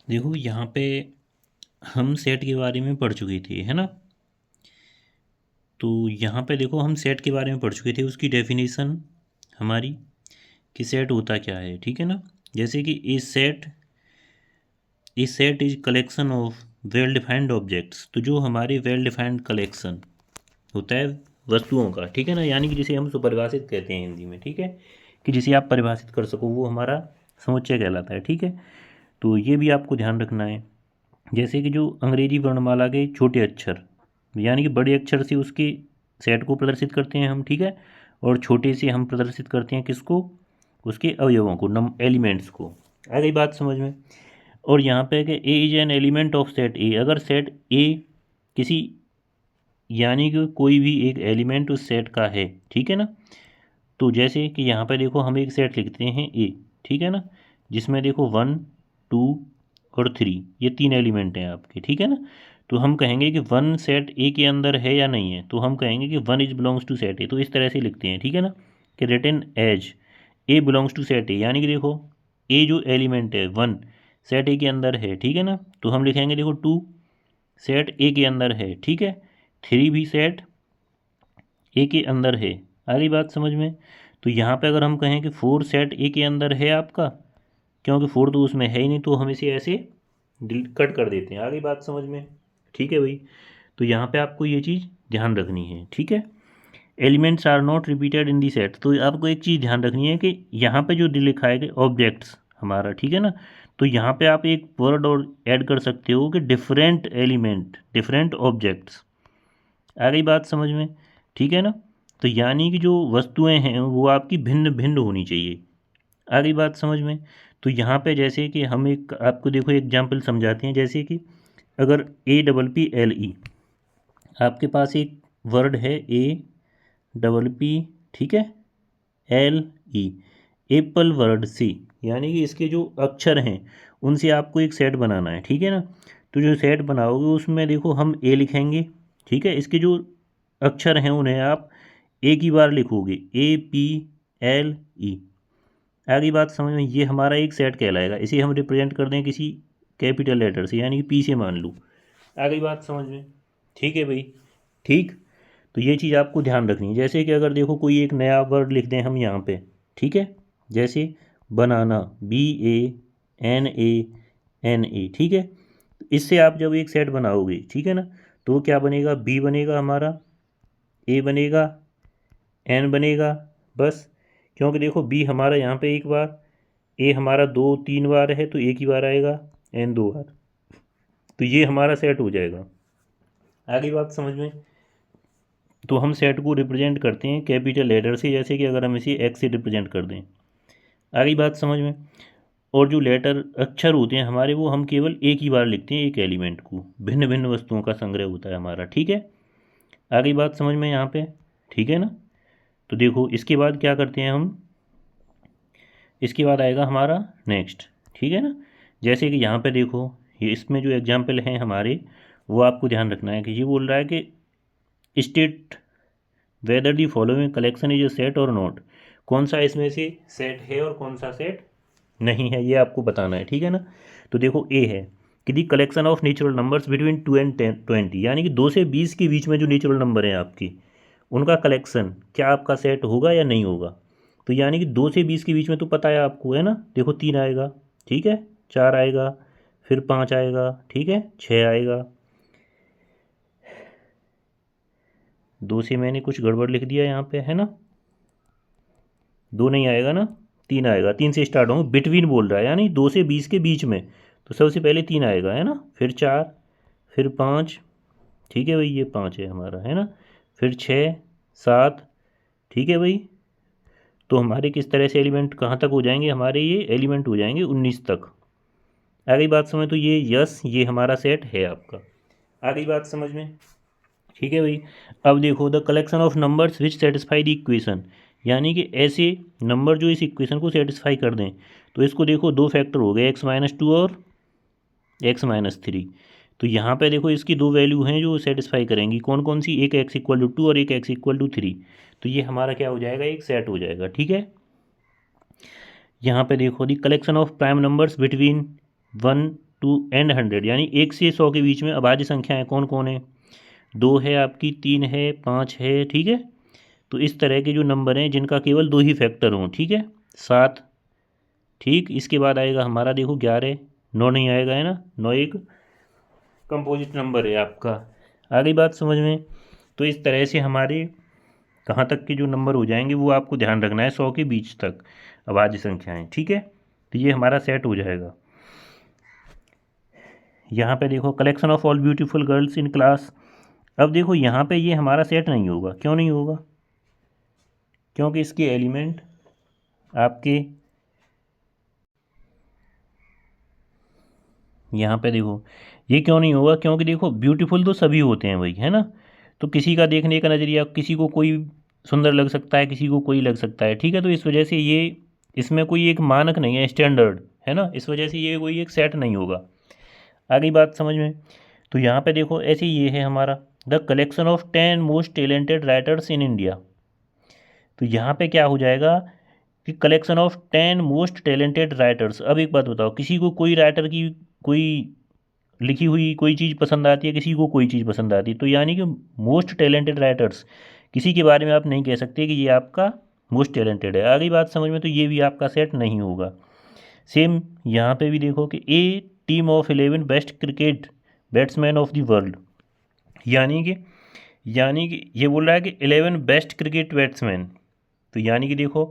देखो यहाँ पे हम सेट के बारे में पढ़ चुके थे, है ना। तो यहाँ पे देखो हम सेट के बारे में पढ़ चुके थे, उसकी डेफिनेशन हमारी कि सेट होता क्या है, ठीक है ना। जैसे कि a set is collection of well defined objects. तो जो हमारे वेल डिफाइंड कलेक्शन होता है वस्तुओं का, ठीक है ना, यानी कि जिसे हम सुपरिभाषित कहते हैं हिंदी में, ठीक है, कि जिसे आप परिभाषित कर सको, वो हमारा समुच्चय कहलाता है, ठीक है। तो ये भी आपको ध्यान रखना है। जैसे कि जो अंग्रेजी वर्णमाला के छोटे अक्षर, यानी कि बड़े अक्षर से उसके सेट को प्रदर्शित करते हैं हम, ठीक है, और छोटे से हम प्रदर्शित करते हैं किसको, उसके अवयवों को, नम एलिमेंट्स को। आ गई बात समझ में। और यहाँ पे कि a is an element of set A, अगर सेट ए किसी, यानी कि कोई भी एक एलिमेंट उस सेट का है, ठीक है ना। तो जैसे कि यहाँ पे देखो हम एक सेट लिखते हैं ए, ठीक है ना, जिसमें देखो 1, 2 और 3 ये 3 एलिमेंट हैं आपके, ठीक है ना। तो हम कहेंगे कि वन सेट ए के अंदर है या नहीं है, तो हम कहेंगे कि one is belongs to set A, तो इस तरह से लिखते हैं, ठीक है ना, कि written as A belongs to set A, यानी कि देखो ए जो एलिमेंट है वन सेट ए के अंदर है, ठीक है ना। तो हम लिखेंगे देखो 2 सेट ए के अंदर है, ठीक है, 3 भी सेट ए के अंदर है। आ गई बात समझ में। तो यहाँ पे अगर हम कहें कि 4 सेट ए के अंदर है आपका, क्योंकि 4 तो उसमें है ही नहीं, तो हम इसे ऐसे कट कर देते हैं। आ गई बात समझ में, ठीक है भाई। तो यहाँ पे आपको ये चीज़ ध्यान रखनी है, ठीक है। Elements are not repeated in the set, तो आपको एक चीज़ ध्यान रखनी है कि यहाँ पे जो लिखा है कि ऑब्जेक्ट्स हमारा, ठीक है ना, तो यहाँ पे आप एक वर्ड और ऐड कर सकते हो कि डिफरेंट एलिमेंट डिफरेंट ऑब्जेक्ट्स। आ गई बात समझ में, ठीक है ना। तो यानी कि जो वस्तुएं हैं वो आपकी भिन्न भिन्न होनी चाहिए। आ गई बात समझ में। तो यहाँ पे जैसे कि हम एक आपको देखो एग्जांपल समझाते हैं। जैसे कि अगर APPLE, आपके पास एक वर्ड है APP, ठीक है, LE, एप्पल वर्ड सी, यानी कि इसके जो अक्षर हैं उनसे आपको एक सेट बनाना है, ठीक है ना। तो जो सेट बनाओगे उसमें देखो हम ए लिखेंगे, ठीक है, इसके जो अक्षर हैं उन्हें आप एक ही बार लिखोगे, APLE। आगे बात समझ में, ये हमारा एक सेट कहलाएगा। इसे हम रिप्रेजेंट कर दें किसी कैपिटल लेटर से, यानी कि पी से मान लूँ। आ गई बात समझ में, ठीक है भाई, ठीक। तो ये चीज़ आपको ध्यान रखनी है। जैसे कि अगर देखो कोई एक नया वर्ड लिख दें हम यहाँ पे, ठीक है, जैसे बनाना, BANANA, ठीक है। इससे आप जब एक सेट बनाओगे, ठीक है ना, तो क्या बनेगा, बी बनेगा हमारा, ए बनेगा, एन बनेगा, बस। क्योंकि देखो बी हमारा यहाँ पे एक बार, ए हमारा 2-3 बार है, तो एक ही बार आएगा, एन 2 बार, तो ये हमारा सेट हो जाएगा। आगे बात समझ में। तो हम सेट को रिप्रेजेंट करते हैं कैपिटल लेटर से, जैसे कि अगर हम इसे एक्स से रिप्रेजेंट कर दें। आगे बात समझ में। और जो लेटर अक्षर होते हैं हमारे, वो हम केवल एक ही बार लिखते हैं एक एलिमेंट को, भिन्न भिन्न वस्तुओं का संग्रह होता है हमारा, ठीक है। आगे बात समझ में यहाँ पे, ठीक है ना। तो देखो इसके बाद क्या करते हैं हम, इसके बाद आएगा हमारा नेक्स्ट, ठीक है ना। जैसे कि यहाँ पे देखो, ये इसमें जो एग्जाम्पल हैं हमारे, वो आपको ध्यान रखना है कि ये बोल रहा है कि state whether the following collection is a set और नॉट, कौन सा इसमें से सेट है और कौन सा सेट नहीं है, ये आपको बताना है, ठीक है ना। तो देखो ए है कि the collection of natural numbers between 2 and 20, यानी कि 2 से 20 के बीच में जो नेचुरल नंबर हैं आपकी, उनका कलेक्शन क्या आपका सेट होगा या नहीं होगा। तो यानी कि 2 से 20 के बीच में तो पता है आपको, है ना, देखो 3 आएगा, ठीक है, 4 आएगा, फिर 5 आएगा, ठीक है, 6 आएगा। 2 से मैंने कुछ गड़बड़ लिख दिया यहाँ पे, है ना, 2 नहीं आएगा ना, 3 आएगा, 3 से स्टार्ट होंगे, बिटवीन बोल रहा है, यानी 2 से 20 के बीच में, तो सबसे पहले 3 आएगा, है ना, फिर 4, फिर 5, ठीक है भाई, ये 5 है हमारा, है ना, फिर 6, 7, ठीक है भाई। तो हमारे किस तरह से एलिमेंट कहाँ तक हो जाएंगे, हमारे ये एलिमेंट हो जाएंगे 19 तक। आ गई बात समझ। तो ये यस, ये हमारा सेट है आपका। आ गई बात समझ में, ठीक है भाई। अब देखो the collection of numbers which satisfy the equation, यानी कि ऐसे नंबर जो इस इक्वेशन को सेटिस्फाई कर दें। तो इसको देखो 2 फैक्टर हो गए, x-2 और x-3। तो यहाँ पे देखो इसकी 2 वैल्यू हैं जो सेटिस्फाई करेंगी, कौन कौन सी, एक x=2 और एक x=3। तो ये हमारा क्या हो जाएगा, एक सेट हो जाएगा, ठीक है। यहाँ पे देखो the collection of prime numbers between 1 to and 100, यानी 1 से 100 के बीच में अभाज्य संख्याएं कौन कौन है? 2 है आपकी, 3 है, 5 है, ठीक है। तो इस तरह के जो नंबर हैं जिनका केवल 2 ही फैक्टर हों, ठीक है, 7, ठीक। इसके बाद आएगा हमारा देखो 11, 9 नहीं आएगा, है ना, 9 एक कंपोजिट नंबर है आपका। आ गई बात समझ में? तो इस तरह से हमारे कहाँ तक के जो नंबर हो जाएंगे वो आपको ध्यान रखना है, 100 के बीच तक अभाज्य संख्याएं, ठीक है। तो ये हमारा सेट हो जाएगा। यहाँ पे देखो collection of all beautiful girls in class. अब देखो यहाँ पे ये हमारा सेट नहीं होगा। क्यों नहीं होगा? क्योंकि इसके एलिमेंट आपके यहाँ पे देखो, ये क्यों नहीं होगा? क्योंकि देखो ब्यूटीफुल तो सभी होते हैं भाई, है ना। तो किसी का देखने का नज़रिया, किसी को कोई सुंदर लग सकता है, किसी को कोई लग सकता है, ठीक है। तो इस वजह से ये इसमें कोई एक मानक नहीं है, स्टैंडर्ड, है ना। इस वजह से ये कोई एक सेट नहीं होगा। आ गई बात समझ में? तो यहाँ पे देखो ऐसे ये है हमारा the collection of 10 most talented writers in India. तो यहाँ पे क्या हो जाएगा कि collection of 10 most talented writers. अब एक बात बताओ, किसी को कोई राइटर की कोई लिखी हुई कोई चीज़ पसंद आती है, किसी को कोई चीज़ पसंद आती है, तो यानी कि मोस्ट टैलेंटेड राइटर्स किसी के बारे में आप नहीं कह सकते कि ये आपका मोस्ट टैलेंटेड है। आ गई बात समझ में? तो ये भी आपका सेट नहीं होगा। सेम यहाँ पे भी देखो कि a team of 11 best cricket batsman of the world, यानी कि ये बोल रहा है कि 11 बेस्ट क्रिकेट बैट्समैन। तो यानी कि देखो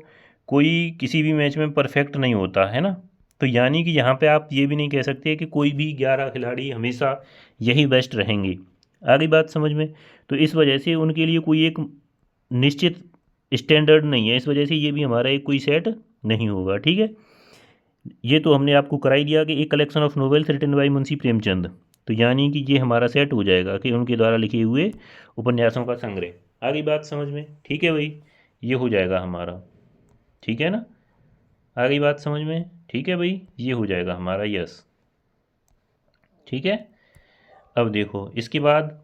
कोई किसी भी मैच में परफेक्ट नहीं होता, है ना। तो यानी कि यहाँ पे आप ये भी नहीं कह सकते कि कोई भी 11 खिलाड़ी हमेशा यही बेस्ट रहेंगे। आ गई बात समझ में? तो इस वजह से उनके लिए कोई एक निश्चित स्टैंडर्ड नहीं है, इस वजह से ये भी हमारा एक कोई सेट नहीं होगा, ठीक है। ये तो हमने आपको करा ही दिया कि एक collection of novels written by Munshi Premchand. तो यानी कि ये हमारा सेट हो जाएगा कि उनके द्वारा लिखे हुए उपन्यासों का संग्रह। आ गई बात समझ में? ठीक है भाई, ये हो जाएगा हमारा, ठीक है ना। आ गई बात समझ में? ठीक है भाई, ये हो जाएगा हमारा, यस, ठीक है। अब देखो इसके बाद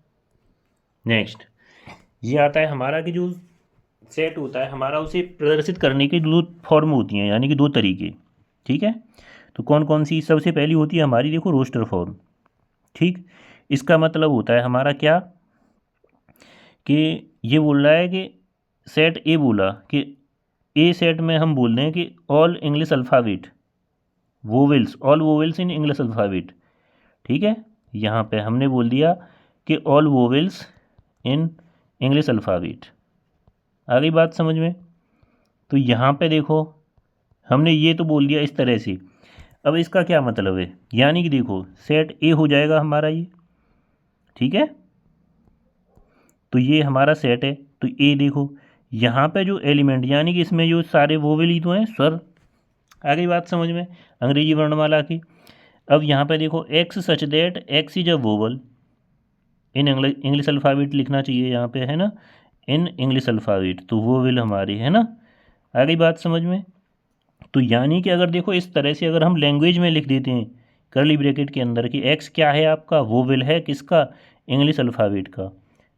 नेक्स्ट ये आता है हमारा कि जो सेट होता है हमारा, उसे प्रदर्शित करने के दो फॉर्म होती हैं, यानी कि दो तरीके, ठीक है। तो कौन कौन सी? सबसे पहली होती है हमारी देखो रोस्टर फॉर्म, ठीक। इसका मतलब होता है हमारा क्या कि ये बोल रहा है कि सेट ए बोला कि ए सेट में हम बोल रहे हैं कि all English alphabet vowels, all vowels in English alphabet, ठीक है। यहाँ पे हमने बोल दिया कि all vowels in English alphabet. आ गई बात समझ में? तो यहाँ पे देखो हमने ये तो बोल दिया इस तरह से। अब इसका क्या मतलब है? यानी कि देखो सेट ए हो जाएगा हमारा ये, ठीक है। तो ये हमारा सेट है। तो ए देखो यहाँ पे जो एलिमेंट, यानी कि इसमें जो सारे वोवेल ही तो हैं, स्वर। आ गई बात समझ में अंग्रेजी वर्णमाला की? अब यहाँ पे देखो x such that x is a vowel in English alphabet लिखना चाहिए यहाँ पे, है ना, इन इंग्लिश अल्फ़ाबेट। तो वोवेल हमारी, है ना। आ गई बात समझ में? तो यानी कि अगर देखो इस तरह से अगर हम लैंग्वेज में लिख देते हैं करली ब्रैकेट के अंदर कि एक्स क्या है आपका? वोवेल है, किसका? इंग्लिश अल्फ़ाबेट का।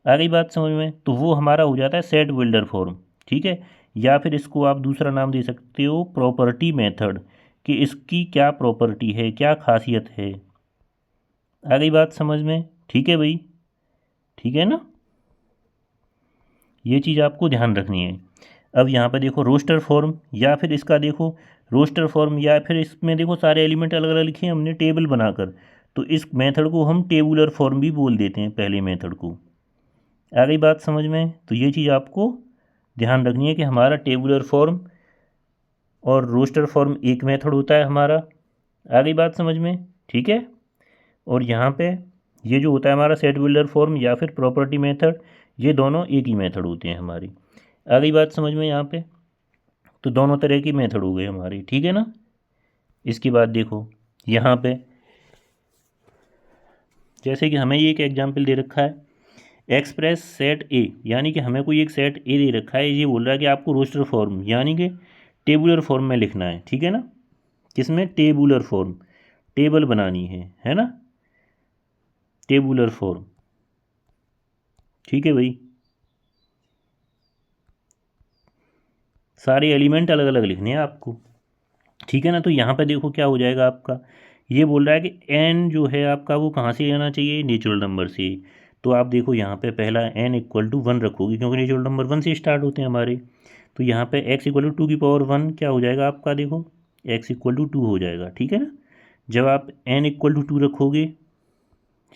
आ गई बात समझ में? तो वो हमारा हो जाता है सेट बिल्डर फॉर्म, ठीक है। या फिर इसको आप दूसरा नाम दे सकते हो प्रॉपर्टी मेथड, कि इसकी क्या प्रॉपर्टी है, क्या खासियत है। आ गई बात समझ में? ठीक है भाई, ठीक है ना। ये चीज़ आपको ध्यान रखनी है। अब यहाँ पे देखो रोस्टर फॉर्म, या फिर इसका देखो रोस्टर फॉर्म, या फिर इसमें देखो सारे एलिमेंट अलग अलग लिखे हैं हमने टेबल बनाकर। तो इस मेथड को हम टेबुलर फॉर्म भी बोल देते हैं, पहले मेथड को। आ गई बात समझ में? तो ये चीज़ आपको ध्यान रखनी है कि हमारा टेबुलर फॉर्म और रोस्टर फॉर्म एक मेथड होता है हमारा। आ गई बात समझ में? ठीक है। और यहाँ पे ये जो होता है हमारा सेट बिल्डर फॉर्म या फिर प्रॉपर्टी मेथड, ये दोनों एक ही मेथड होते हैं हमारी। आ गई बात समझ में यहाँ पे? तो दोनों तरह की मेथड हो गई हमारी, ठीक है ना। इसके बाद देखो यहाँ पे जैसे कि हमें ये एक एग्जाम्पल दे रखा है एक्सप्रेस सेट ए, यानी कि हमें कोई एक सेट ए दे रखा है, ये बोल रहा है कि आपको रोस्टर फॉर्म यानी कि टेबुलर फॉर्म में लिखना है, ठीक है ना। किसमें? टेबुलर फॉर्म, टेबल बनानी है ना, टेबुलर फॉर्म, ठीक है भाई। सारे एलिमेंट अलग अलग लिखने हैं आपको, ठीक है ना। तो यहाँ पे देखो क्या हो जाएगा आपका, ये बोल रहा है कि एन जो है आपका वो कहाँ से आना चाहिए, नेचुरल नंबर से। तो आप देखो यहाँ पे पहला एन इक्वल टू 1 रखोगे, क्योंकि नेचुरल नंबर 1 से स्टार्ट होते हैं हमारे। तो यहाँ पे x इक्वल टू 2 की पावर 1 क्या हो जाएगा आपका, देखो x इक्वल टू 2 हो जाएगा, ठीक है ना। जब आप n इक्वल टू 2 रखोगे,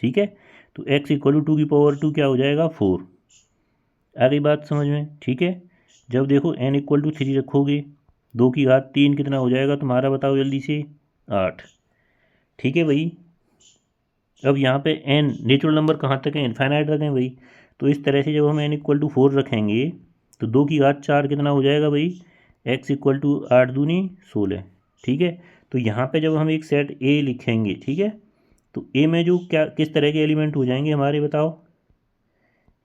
ठीक है, तो x इक्वल टू 2 की पावर 2 क्या हो जाएगा, 4। आ गई बात समझ में, ठीक है। जब देखो n इक्वल टू 3 रखोगे, 2 की घात 3 कितना हो जाएगा तुम्हारा, बताओ जल्दी से, 8, ठीक है भाई। अब यहाँ पे n नेचुरल नंबर कहाँ तक है, इनफाइनाइट तक है भाई। तो इस तरह से जब हम n इक्वल टू 4 रखेंगे तो 2 की घात 4 कितना हो जाएगा भाई, x इक्वल टू 8 दूनी 16, ठीक है। तो यहाँ पे जब हम एक सेट a लिखेंगे, ठीक है, तो a में जो क्या किस तरह के एलिमेंट हो जाएंगे हमारे, बताओ।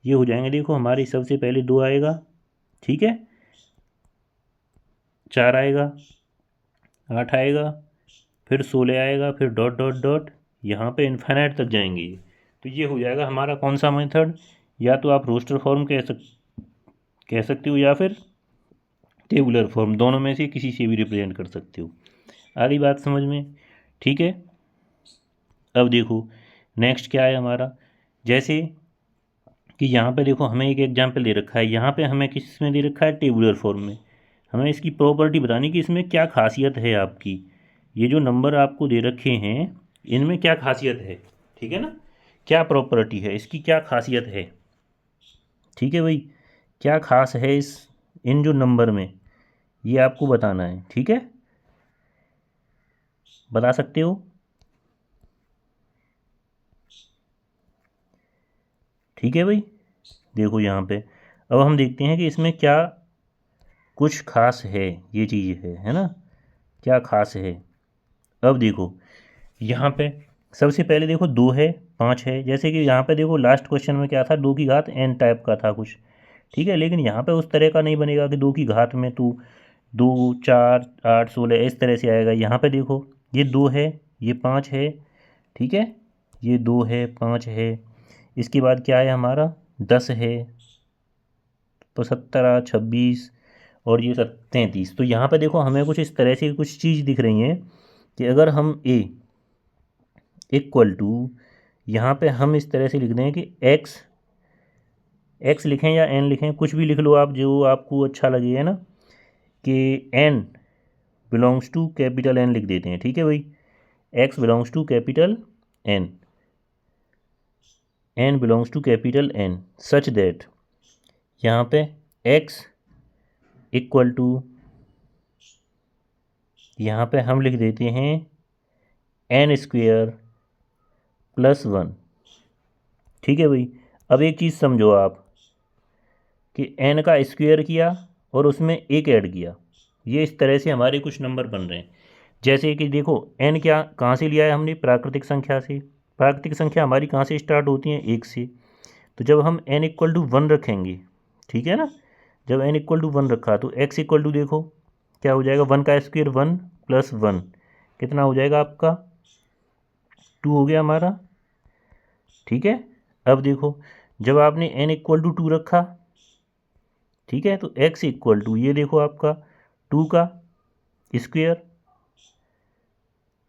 ये हो जाएंगे, देखो हमारे सबसे पहले 2 आएगा, ठीक है, 4 आएगा, 8 आएगा, फिर 16 आएगा, फिर डॉट डॉट डॉट, यहाँ पे इन्फाइनाइट तक जाएंगे। तो ये हो जाएगा हमारा कौन सा मेथड, या तो आप रोस्टर फॉर्म कह सकते हो, या फिर टेबुलर फॉर्म, दोनों में से किसी से भी रिप्रेजेंट कर सकते हो। आ गई बात समझ में, ठीक है। अब देखो नेक्स्ट क्या है हमारा, जैसे कि यहाँ पे देखो हमें एक एग्जाम्पल दे रखा है, यहाँ पे हमें किस में दे रखा है, टेबुलर फॉर्म में। हमें इसकी प्रॉपर्टी बतानी कि इसमें क्या खासियत है आपकी, ये जो नंबर आपको दे रखे हैं इनमें क्या खासियत है, ठीक है ना, क्या प्रॉपर्टी है इसकी, क्या खासियत है, ठीक है भाई, क्या खास है इन जो नंबर में, ये आपको बताना है, ठीक है, बता सकते हो, ठीक है भाई। देखो यहाँ पे अब हम देखते हैं कि इसमें क्या कुछ खास है, ये चीज़ है ना, क्या खास है। अब देखो यहाँ पे सबसे पहले देखो 2 है, 5 है, जैसे कि यहाँ पे देखो लास्ट क्वेश्चन में क्या था, 2 की घात n टाइप का था कुछ, ठीक है। लेकिन यहाँ पे उस तरह का नहीं बनेगा कि 2 की घात में तू 2 4 8 16 इस तरह से आएगा। यहाँ पे देखो ये 2 है, ये 5 है, ठीक है, ये 2 है, 5 है, इसके बाद क्या है हमारा 10 है, 17 26 और ये 33। तो यहाँ पे देखो हमें कुछ इस तरह से कुछ चीज़ दिख रही हैं कि अगर हम a इक्वल टू, यहाँ पे हम इस तरह से लिख दें कि x लिखें या n लिखें, कुछ भी लिख लो आप, जो आपको अच्छा लगे, है ना, कि n belongs to capital N लिख देते हैं, ठीक है भाई, x belongs to capital N, n belongs to capital N, such that यहाँ पे x इक्वल टू, यहाँ पे हम लिख देते हैं n² +1, ठीक है भाई। अब एक चीज़ समझो आप कि n का स्क्वायर किया और उसमें 1 ऐड किया, ये इस तरह से हमारे कुछ नंबर बन रहे हैं। जैसे कि देखो n क्या कहाँ से लिया है हमने, प्राकृतिक संख्या से। प्राकृतिक संख्या हमारी कहाँ से स्टार्ट होती हैं, 1 से। तो जब हम n इक्वल टू 1 रखेंगे, ठीक है ना, जब n इक्वल टू 1 रखा तो x इक्वल टू देखो क्या हो जाएगा, 1 का स्क्वायर 1 + 1 कितना हो जाएगा आपका, 2 हो गया हमारा, ठीक है। अब देखो जब आपने n इक्वल टू 2 रखा, ठीक है, तो x इक्वल टू ये देखो आपका 2 का स्क्वायर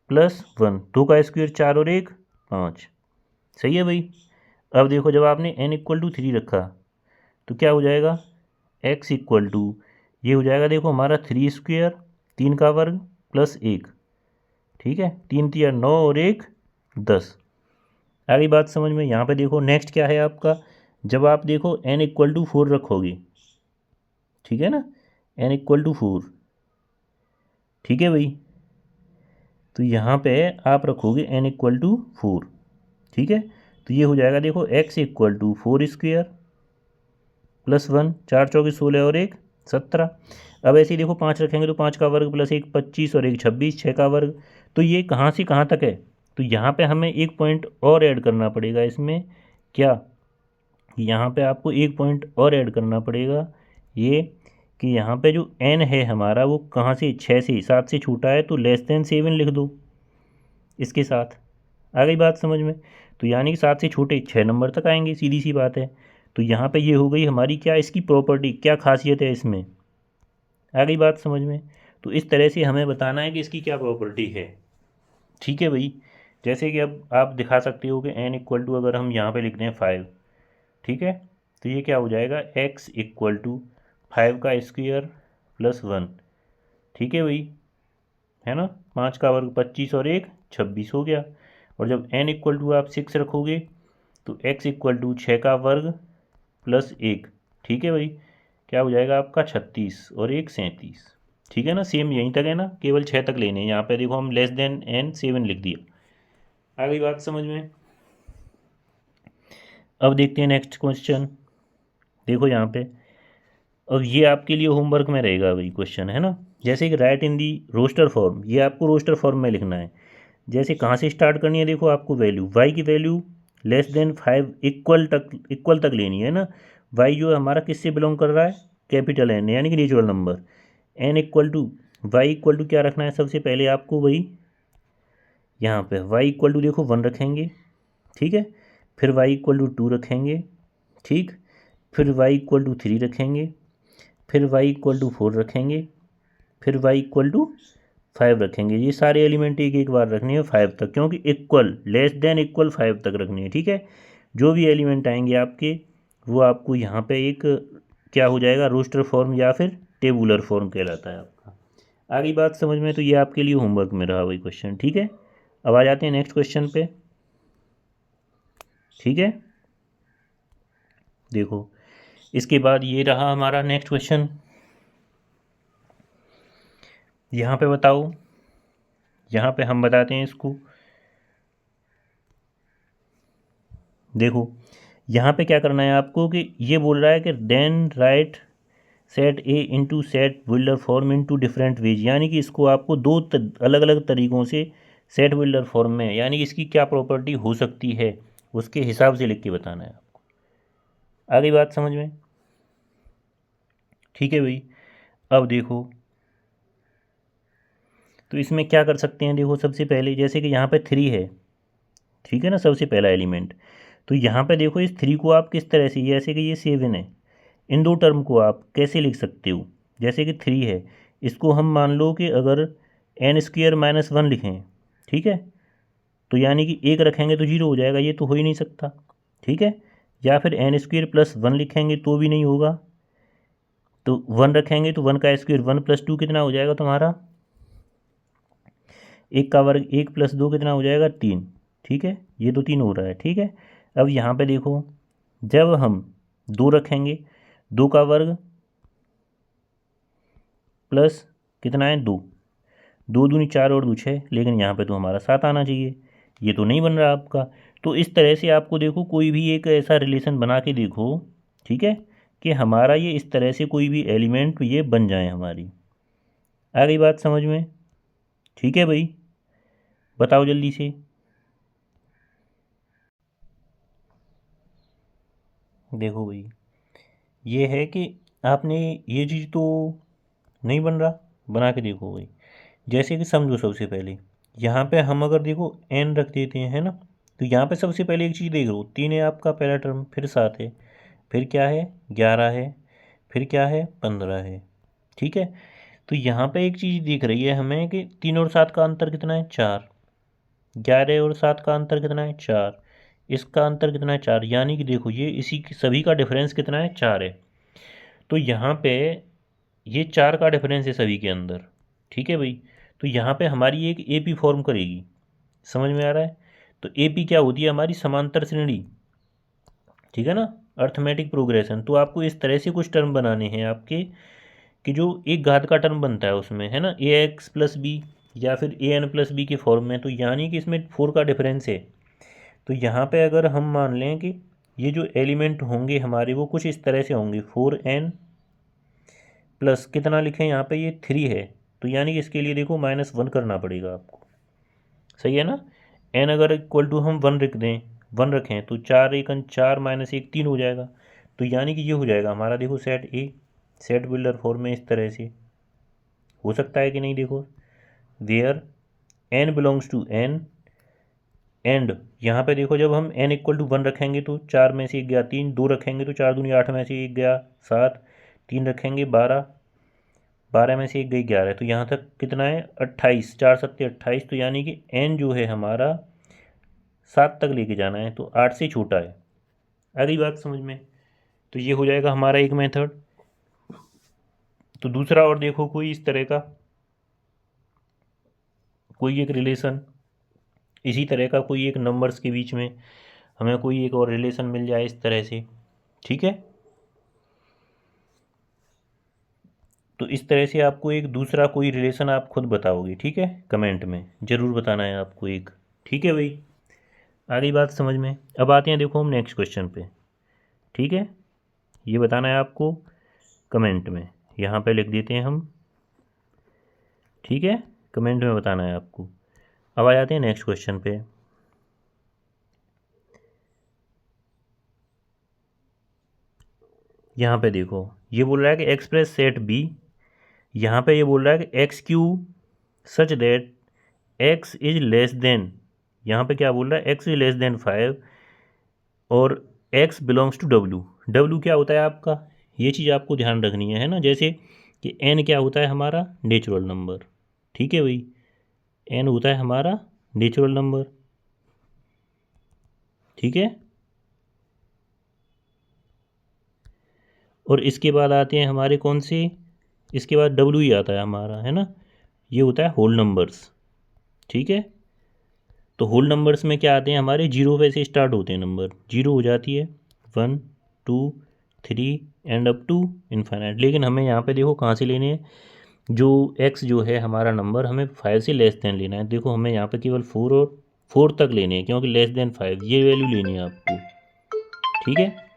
+1, 2 का स्क्वायर 4 और 1 5, सही है भाई। अब देखो जब आपने n इक्वल टू 3 रखा तो क्या हो जाएगा, x इक्वल टू ये हो जाएगा देखो हमारा 3² 3 का वर्ग +1, ठीक है, 3 3 9 और 1 10। आगे बात समझ में। यहाँ पे देखो नेक्स्ट क्या है आपका, जब आप देखो n इक्वल टू 4 रखोगे, ठीक है ना, n इक्वल टू 4, ठीक है भाई, तो यहाँ पे आप रखोगे n इक्वल टू 4, ठीक है। तो ये हो जाएगा देखो x इक्वल टू 4² +1, 4 चौके 16 और 1 17। अब ऐसे ही देखो 5 रखेंगे तो 5 का वर्ग +1 25 और 1 26, 6 का वर्ग। तो ये कहाँ से कहाँ तक है, तो यहाँ पे हमें एक पॉइंट और ऐड करना पड़ेगा इसमें, क्या, यहाँ पे आपको एक पॉइंट और ऐड करना पड़ेगा, ये कि यहाँ पे जो n है हमारा वो कहाँ से, 6 से, 7 से छोटा है, तो <7 लिख दो इसके साथ। आ गई बात समझ में। तो यानी कि 7 से छोटे 6 नंबर तक आएंगे, सीधी सी बात है। तो यहाँ पे ये हो गई हमारी क्या, इसकी प्रॉपर्टी, क्या खासियत है इसमें। आ गई बात समझ में। तो इस तरह से हमें बताना है कि इसकी क्या प्रॉपर्टी है, ठीक है भाई। जैसे कि अब आप दिखा सकते हो कि n इक्वल टू अगर हम यहाँ पे लिख दें 5, ठीक है, तो ये क्या हो जाएगा x इक्वल टू 5 का स्क्वायर प्लस 1, ठीक है भाई, है ना। 5 का वर्ग 25 और 1 26 हो गया। और जब n इक्वल टू आप 6 रखोगे तो x इक्वल टू 6 का वर्ग प्लस 1, ठीक है भाई, क्या हो जाएगा आपका 36 और 1 37, ठीक है ना। सेम यहीं तक है ना, केवल 6 तक लेने हैं। यहाँ पे देखो हम लेस देन n 7 लिख दिया। आ गई बात समझ में। अब देखते हैं नेक्स्ट क्वेश्चन। देखो यहाँ पे, अब ये आपके लिए होमवर्क में रहेगा भाई क्वेश्चन, है ना। जैसे कि राइट इन दी रोस्टर फॉर्म, ये आपको रोस्टर फॉर्म में लिखना है। जैसे कहाँ से स्टार्ट करनी है, देखो आपको वैल्यू वाई की वैल्यू लेस देन 5 इक्वल तक लेनी है ना। वाई जो है हमारा किससे बिलोंग कर रहा है, कैपिटल एन यानी कि natural number. N equal to Y equal to क्या रखना है सबसे पहले आपको वही, यहाँ पे वाई इक्वल टू देखो 1 रखेंगे, ठीक है, फिर वाई इक्वल टू 2 रखेंगे, ठीक, फिर वाई इक्वल टू 3 रखेंगे, फिर वाई इक्वल टू 4 रखेंगे, फिर वाई इक्वल टू 5 रखेंगे। ये सारे एलिमेंट एक एक बार रखनी है 5 तक, क्योंकि इक्वल लेस देन इक्वल 5 तक रखनी है, ठीक है। जो भी एलिमेंट आएंगे आपके वो आपको यहाँ पे एक क्या हो जाएगा, रोस्टर फॉर्म या फिर टेबुलर फॉर्म कहलाता है आपका। आगे बात समझ में, तो ये आपके लिए होमवर्क में रहा वही क्वेश्चन, ठीक है। अब आ जाते हैं नेक्स्ट क्वेश्चन पे, ठीक है। देखो इसके बाद ये रहा हमारा नेक्स्ट क्वेश्चन। यहाँ पे बताओ, यहाँ पे हम बताते हैं इसको। देखो यहाँ पे क्या करना है आपको कि ये बोल रहा है कि then write set A into set builder form into different ways, यानी कि इसको आपको दो अलग अलग तरीक़ों से सेट बिल्डर फॉर्म में, यानी कि इसकी क्या प्रॉपर्टी हो सकती है उसके हिसाब से लिख के बताना है आपको। आ गई बात समझ में, ठीक है भाई। अब देखो तो इसमें क्या कर सकते हैं, देखो सबसे पहले जैसे कि यहाँ पे 3 है, ठीक है ना, सबसे पहला एलिमेंट। तो यहाँ पे देखो इस 3 को आप किस तरह से, जैसे कि ये 7 है, इन दो टर्म को आप कैसे लिख सकते हो। जैसे कि 3 है, इसको हम मान लो कि अगर एन स्क्वेयर माइनस 1 लिखें, ठीक है, तो यानी कि 1 रखेंगे तो 0 हो जाएगा, ये तो हो ही नहीं सकता, ठीक है। या फिर एन स्क्वेयर प्लस 1 लिखेंगे तो भी नहीं होगा, तो 1 रखेंगे तो 1 का स्क्वेयर 1 प्लस 2 कितना हो जाएगा तुम्हारा, 1 का वर्ग 1 प्लस 2 कितना हो जाएगा 3, ठीक है, ये तो 3 हो रहा है, ठीक है। अब यहाँ पे देखो जब हम 2 रखेंगे, 2 का वर्ग प्लस कितना है 2, 2 दूनी 4 और 2 6, लेकिन यहाँ पे तो हमारा 7 आना चाहिए, ये तो नहीं बन रहा आपका। तो इस तरह से आपको देखो कोई भी एक ऐसा रिलेशन बना के देखो, ठीक है, कि हमारा ये इस तरह से कोई भी एलिमेंट ये बन जाए हमारी। आ गई बात समझ में, ठीक है भाई, बताओ जल्दी से। देखो भाई ये है कि आपने ये चीज़ तो नहीं बन रहा, बना के देखो भाई। जैसे कि समझो सबसे पहले यहाँ पे हम अगर देखो एन रख देते हैं, है ना, तो यहाँ पे सबसे पहले एक चीज़ देख लो, 3 है आपका पहला टर्म, फिर 7 है, फिर क्या है 11 है, फिर क्या है 15 है, ठीक है। तो यहाँ पे एक चीज़ दिख रही है हमें कि 3 और 7 का अंतर कितना है 4, 11 और 7 का अंतर कितना है 4, इसका अंतर कितना है 4, यानी कि देखो ये इसी सभी का डिफरेंस कितना है 4 है। तो यहाँ पे ये 4 का डिफरेंस है सभी के अंदर, ठीक है भाई। तो यहाँ पे हमारी एक ए पी फॉर्म करेगी, समझ में आ रहा है। तो ए पी क्या होती है हमारी समांतर श्रेणी, ठीक है ना, अर्थमेटिक प्रोग्रेशन। तो आपको इस तरह से कुछ टर्म बनाने हैं आपके कि जो एक घात का टर्म बनता है उसमें, है ना, ए एक्स प्लस बी या फिर ए एन प्लस बी के फॉर्म में। तो यानी कि इसमें 4 का डिफरेंस है। तो यहाँ पे अगर हम मान लें कि ये जो एलिमेंट होंगे हमारे वो कुछ इस तरह से होंगे, 4n प्लस कितना लिखें यहाँ पे ये 3 है, तो यानी कि इसके लिए देखो -1 करना पड़ेगा आपको, सही है ना। n अगर इक्वल टू हम 1 रख दें, 1 रखें तो 4 1 4 -1 3 हो जाएगा। तो यानी कि ये हो जाएगा हमारा देखो सेट ए, सेट बिल्डर फॉर्म में इस तरह से हो सकता है कि नहीं। देखो where n belongs to n and यहाँ पे देखो जब हम n इक्वल टू 1 रखेंगे तो 4 में से 1 गया 3, 2 रखेंगे तो 4 दूनी 8 में से 1 गया 7, 3 रखेंगे 12, 12 में से 1 गई 11, तो यहाँ तक कितना है 28, 4 सत्ते 28, तो यानी कि n जो है हमारा 7 तक लेके जाना है, तो 8 से छोटा है। आ गई बात समझ में? तो ये हो जाएगा हमारा एक मेथड। तो दूसरा और देखो कोई इस तरह का, कोई एक रिलेशन इसी तरह का, कोई एक नंबर्स के बीच में हमें कोई एक और रिलेशन मिल जाए इस तरह से, ठीक है। तो इस तरह से आपको एक दूसरा कोई रिलेशन आप खुद बताओगे, ठीक है, कमेंट में ज़रूर बताना है आपको एक, ठीक है भाई। आ गई बात समझ में? अब आते हैं देखो हम नेक्स्ट क्वेश्चन पे, ठीक है। ये बताना है आपको कमेंट में, यहाँ पे लिख देते हैं हम, ठीक है, कमेंट में बताना है आपको। अब आ जाते हैं नेक्स्ट क्वेश्चन पे। यहाँ पे देखो ये बोल रहा है कि एक्सप्रेस सेट बी, यहाँ पे ये बोल रहा है कि x Q such that x is less than, यहाँ पे क्या बोल रहा है, एक्स इज लेस देन 5 और x belongs to W. W क्या होता है आपका, ये चीज़ आपको ध्यान रखनी है ना, जैसे कि एन क्या होता है हमारा नेचुरल नंबर, ठीक है भाई, एन होता है हमारा नेचुरल नंबर, ठीक है। और इसके बाद आते हैं हमारे कौन से, इसके बाद डब्ल्यू ही आता है हमारा, है ना, ये होता है होल नंबर्स, ठीक है। तो होल नंबर्स में क्या आते हैं हमारे, जीरो पे से स्टार्ट होते हैं नंबर, जीरो हो जाती है 1 2 3 एंड अप टू इन्फाइनाइट। लेकिन हमें यहाँ पे देखो कहाँ से लेने हैं, जो एक्स जो है हमारा नंबर हमें 5 से लेस देन लेना है। देखो हमें यहाँ पे केवल 4 और 4 तक लेने हैं, क्योंकि लेस देन 5 ये वैल्यू लेनी है आपको, ठीक है।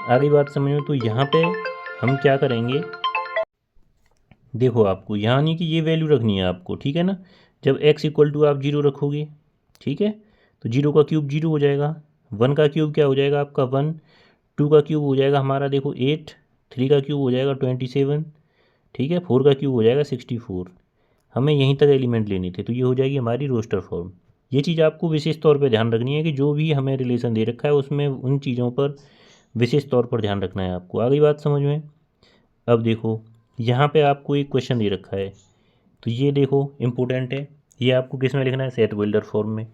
आगे बात समझो, तो यहाँ पे हम क्या करेंगे, देखो आपको यहाँ नहीं कि ये वैल्यू रखनी है आपको, ठीक है ना। जब x इक्वल टू आप 0 रखोगे, ठीक है, तो 0 का क्यूब 0 हो जाएगा, 1 का क्यूब क्या हो जाएगा आपका 1, 2 का क्यूब हो जाएगा हमारा देखो 8, 3 का क्यूब हो जाएगा 27, ठीक है, 4 का क्यूब हो जाएगा 64। हमें यहीं तक एलिमेंट लेने थे, तो ये हो जाएगी हमारी रोस्टर फॉर्म। ये चीज़ आपको विशेष तौर पर ध्यान रखनी है कि जो भी हमें रिलेशन दे रखा है उसमें उन चीज़ों पर विशेष तौर पर ध्यान रखना है आपको। आ गई बात समझ में? अब देखो यहाँ पे आपको एक क्वेश्चन दे रखा है, तो ये देखो इम्पोर्टेंट है, ये आपको किस में लिखना है, सेट बिल्डर फॉर्म में।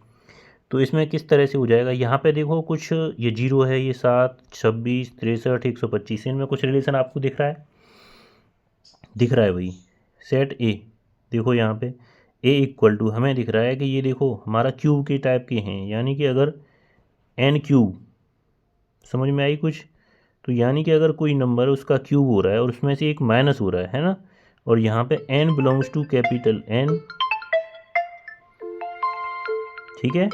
तो इसमें किस तरह से हो जाएगा, यहाँ पे देखो कुछ ये 0 है, ये 7 26 63 125, इनमें कुछ रिलेशन आपको दिख रहा है, दिख रहा है भाई। सेट ए, देखो यहाँ पे ए इक्वल टू हमें दिख रहा है कि ये देखो हमारा क्यूब के टाइप के हैं, यानी कि अगर एन क्यूब, समझ में आई कुछ, तो यानी कि अगर कोई नंबर उसका क्यूब हो रहा है और उसमें से एक माइनस हो रहा है ना, और यहाँ पे n belongs to capital N, ठीक है,